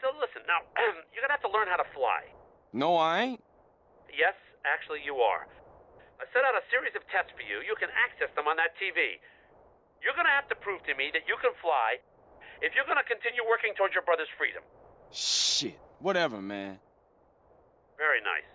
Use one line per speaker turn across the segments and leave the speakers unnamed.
So listen, now, you're gonna have to learn how to fly.
No, I ain't.
Yes, actually you are. I set out a series of tests for you. You can access them on that TV. You're gonna have to prove to me that you can fly if you're gonna continue working towards your brother's freedom.
Shit. Whatever, man.
Very nice.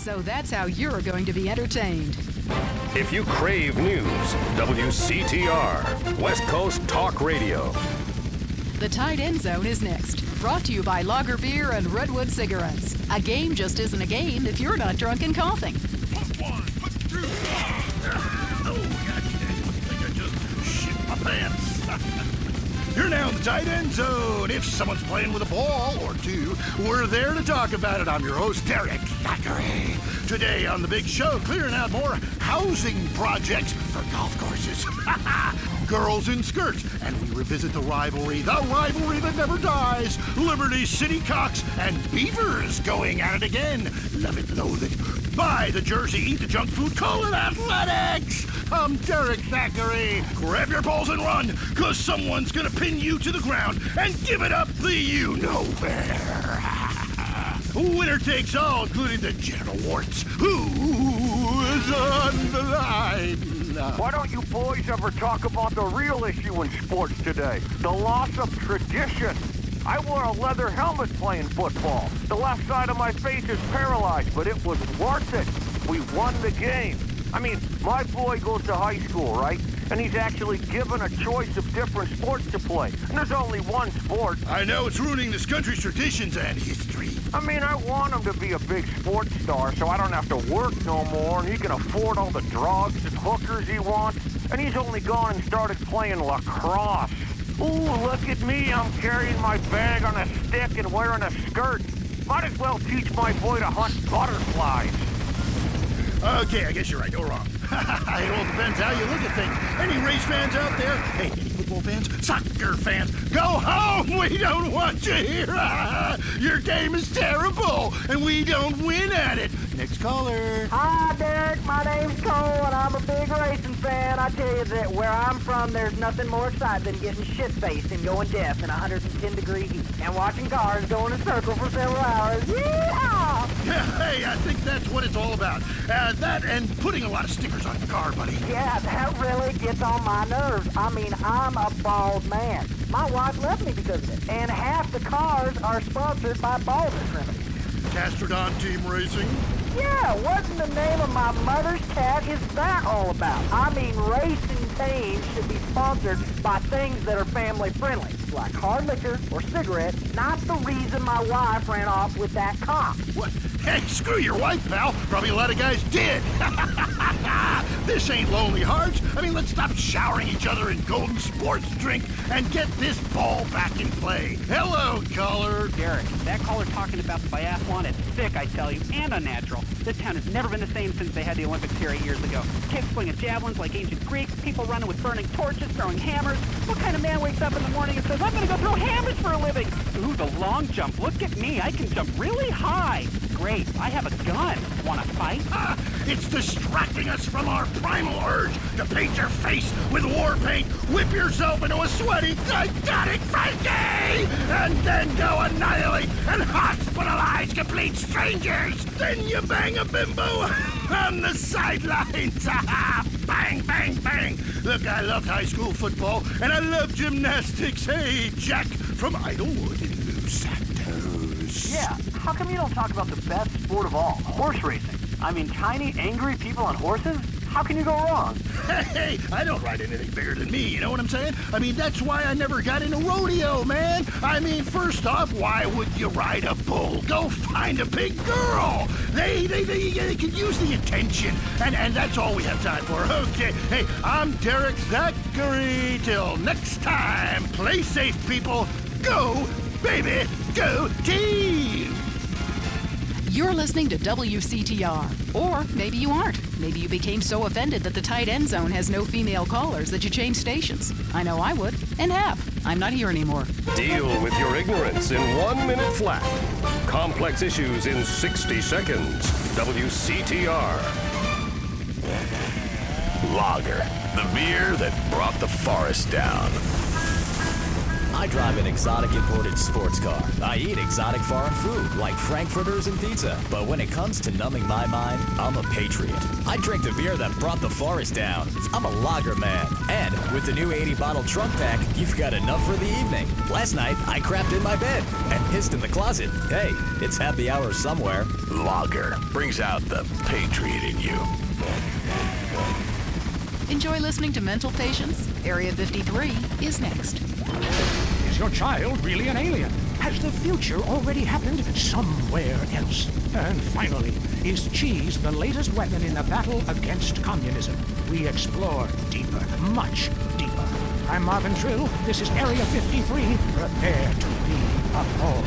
So that's how you're going to be entertained.
If you crave news, WCTR, West Coast Talk Radio.
The Tight End Zone is next. Brought to you by Lager Beer and Redwood Cigarettes. A game just isn't a game if you're not drunk and coughing.
Put one, put two. Oh, I think I just shit my pants. You're now in the Tight End Zone. If someone's playing with a ball or two, we're there to talk about it. I'm your host, Derek Thackeray. Today on the big show, clearing out more housing projects for golf courses. Girls in skirts, and we revisit the rivalry that never dies. Liberty City Cocks and Beavers going at it again. Love it, loathe it. Buy the jersey, eat the junk food, call it athletics. I'm Derek Thackeray. Grab your balls and run, cause someone's gonna pin you to the ground and give it up the you-know-where. Winner takes all, including the genital warts. Who is on the line?
Why don't you boys ever talk about the real issue in sports today? The loss of tradition. I wore a leather helmet playing football. The left side of my face is paralyzed, but it was worth it. We won the game. I mean, my boy goes to high school, right? And he's actually given a choice of different sports to play. And there's only one sport.
I know it's ruining this country's traditions and history.
I mean, I want him to be a big sports star so I don't have to work no more and he can afford all the drugs and hookers he wants. And he's only gone and started playing lacrosse. Ooh, look at me. I'm carrying my bag on a stick and wearing a skirt. Might as well teach my boy to hunt butterflies.
Okay, I guess you're right. No wrong. It all depends how you look at things. Any race fans out there? Hey, any football fans? Soccer fans? Go home! We don't want you here! Your game is terrible, and we don't win at it. Next caller.
Hi, Derek. My name's Cole, and I'm a big racing fan. I tell you that where I'm from, there's nothing more exciting than getting shit-faced and going deaf in 110-degree heat and watching cars go in a circle for several hours. Yeehaw!
Hey, I think that's what it's all about. That and putting a lot of stickers on your car, buddy.
Yeah, that really gets on my nerves. I mean, I'm a bald man. My wife left me because of it. And half the cars are sponsored by baldness remedies.
Castrodon Team Racing.
Yeah, what's the name of my mother's cat is that all about? I mean, racing teams should be sponsored by things that are family friendly, like hard liquor or cigarettes, not the reason my wife ran off with that cop.
What? Hey, screw your wife, pal. Probably a lot of guys did. This ain't Lonely Hearts. I mean, let's stop showering each other in golden sports drink and get this ball back in play. Hello, caller.
Derek, that caller talking about the biathlon is sick, I tell you, and unnatural. This town has never been the same since they had the Olympics here 8 years ago. Kids swinging javelins like ancient Greeks, people running with burning torches, throwing hammers. What kind of man wakes up in the morning and says, I'm gonna go throw hammers for a living? Ooh, the long jump. Look at me. I can jump really high. Great. I have a gun. Wanna fight?
It's distracting us from our primal urge to paint your face with war paint, whip yourself into a sweaty, psychotic Frankie, and then go annihilate and hospitalize complete strangers. Then you bang a bimbo on the sidelines. Bang, bang, bang. Look, I loved high school football, and I love gymnastics. Hey, Jack from Idlewood in Los Santos.
Yeah, how come you don't talk about the best sport of all, horse racing? I mean, tiny, angry people on horses? How can you go wrong?
Hey, I don't ride anything bigger than me, you know what I'm saying? I mean, that's why I never got into rodeo, man. I mean, first off, why would you ride a bull? Go find a big girl. They could use the attention, and that's all we have time for. Okay, hey, I'm Derek Thackeray. Till next time, play safe, people. Go, baby, go team!
You're listening to WCTR. Or maybe you aren't. Maybe you became so offended that the Tight End Zone has no female callers that you changed stations. I know I would, and have. I'm not here anymore.
Deal with your ignorance in 1 minute flat. Complex issues in 60 seconds. WCTR. Lager, the beer that brought the forest down.
I drive an exotic imported sports car. I eat exotic foreign food, like frankfurters and pizza. But when it comes to numbing my mind, I'm a patriot. I drink the beer that brought the forest down. I'm a lager man. And with the new 80-bottle trunk pack, you've got enough for the evening. Last night, I crapped in my bed and pissed in the closet. Hey, it's happy hour somewhere.
Lager brings out the patriot in you.
Enjoy listening to Mental Patients? Area 53 is next.
Is your child really an alien? Has the future already happened somewhere else? And finally, is cheese the latest weapon in the battle against communism? We explore deeper, much deeper. I'm Marvin Trill. This is Area 53. Prepare to be appalled.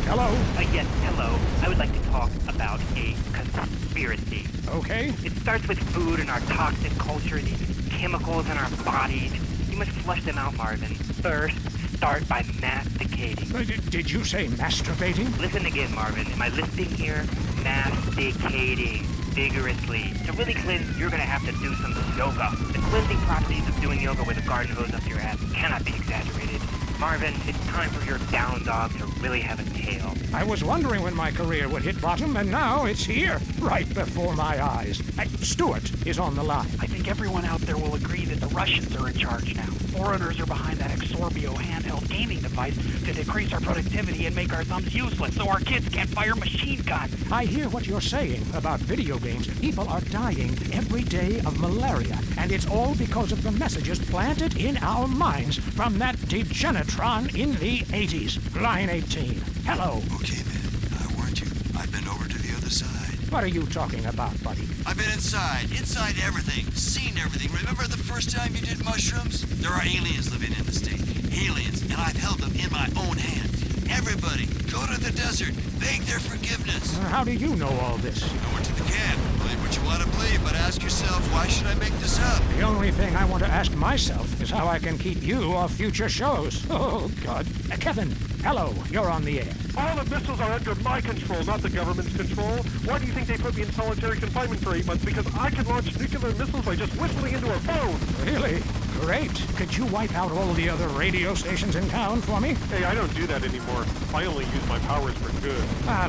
Hello?
Yes, hello. I would like to talk about a conspiracy.
Okay.
It starts with food and our toxic culture, these chemicals in our bodies. You must flush them out, Marvin. First, start by masticating.
Did you say masturbating?
Listen again, Marvin. Am I listening here? Masticating vigorously. To really cleanse, you're going to have to do some yoga. The cleansing properties of doing yoga with a garden hose up your ass cannot be exaggerated. Marvin, it's time for your down dog to really have a tail.
I was wondering when my career would hit bottom, and now it's here, right before my eyes. Stuart is on the line.
I think everyone out there will agree that the Russians are in charge now. Foreigners are behind that Exorbio handheld gaming device to decrease our productivity and make our thumbs useless so our kids can't fire machine guns.
I hear what you're saying about video games. People are dying every day of malaria, and it's all because of the messages planted in our minds from that degenitron in the 80s. Line 18. Hello.
Okay, man. I warned you. I've been over to the other side.
What are you talking about, buddy?
I've been inside everything, seen everything. Remember the first time you did mushrooms? There are aliens living in the state. Aliens, and I've held them in my own hands. Everybody, go to the desert, beg their forgiveness.
How do you know all this?
I went to the camp. Believe what you want to believe, but ask yourself, why should I make this up?
The only thing I want to ask myself is how I can keep you off future shows. Oh, God. Kevin, hello. You're on the air.
All the missiles are under my control, not the government's control. Why do you think they put me in solitary confinement for 8 months? Because I can launch nuclear missiles by just whistling into a phone.
Really? Great. Could you wipe out all the other radio stations in town for me?
Hey, I don't do that anymore. I only use my powers for good.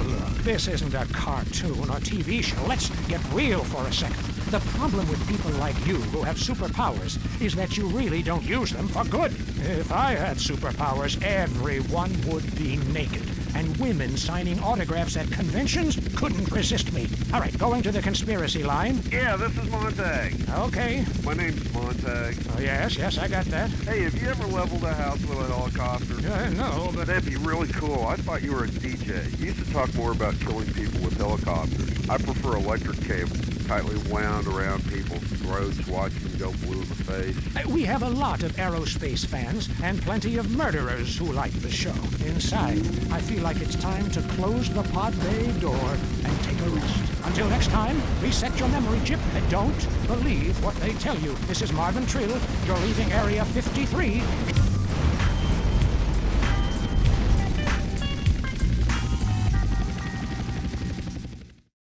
Look, this isn't a cartoon or TV show. Let's get real for a second. The problem with people like you who have superpowers is that you really don't use them for good. If I had superpowers, everyone would be naked. And women signing autographs at conventions couldn't resist me. All right, going to the conspiracy line.
Yeah, this is Montag.
Okay.
My name's Montag.
Oh, yes, I got that.
Hey, have you ever leveled a house with a helicopter?
No, but...
That'd be really cool. I thought you were a DJ. You used to talk more about killing people with helicopters. I prefer electric cables, tightly wound around people's throats, watching them go blue in the face.
We have a lot of aerospace fans and plenty of murderers who like the show. Inside, I feel like it's time to close the pod bay door and take a rest. Until next time, reset your memory chip and don't believe what they tell you. This is Marvin Trill. You're leaving Area 53.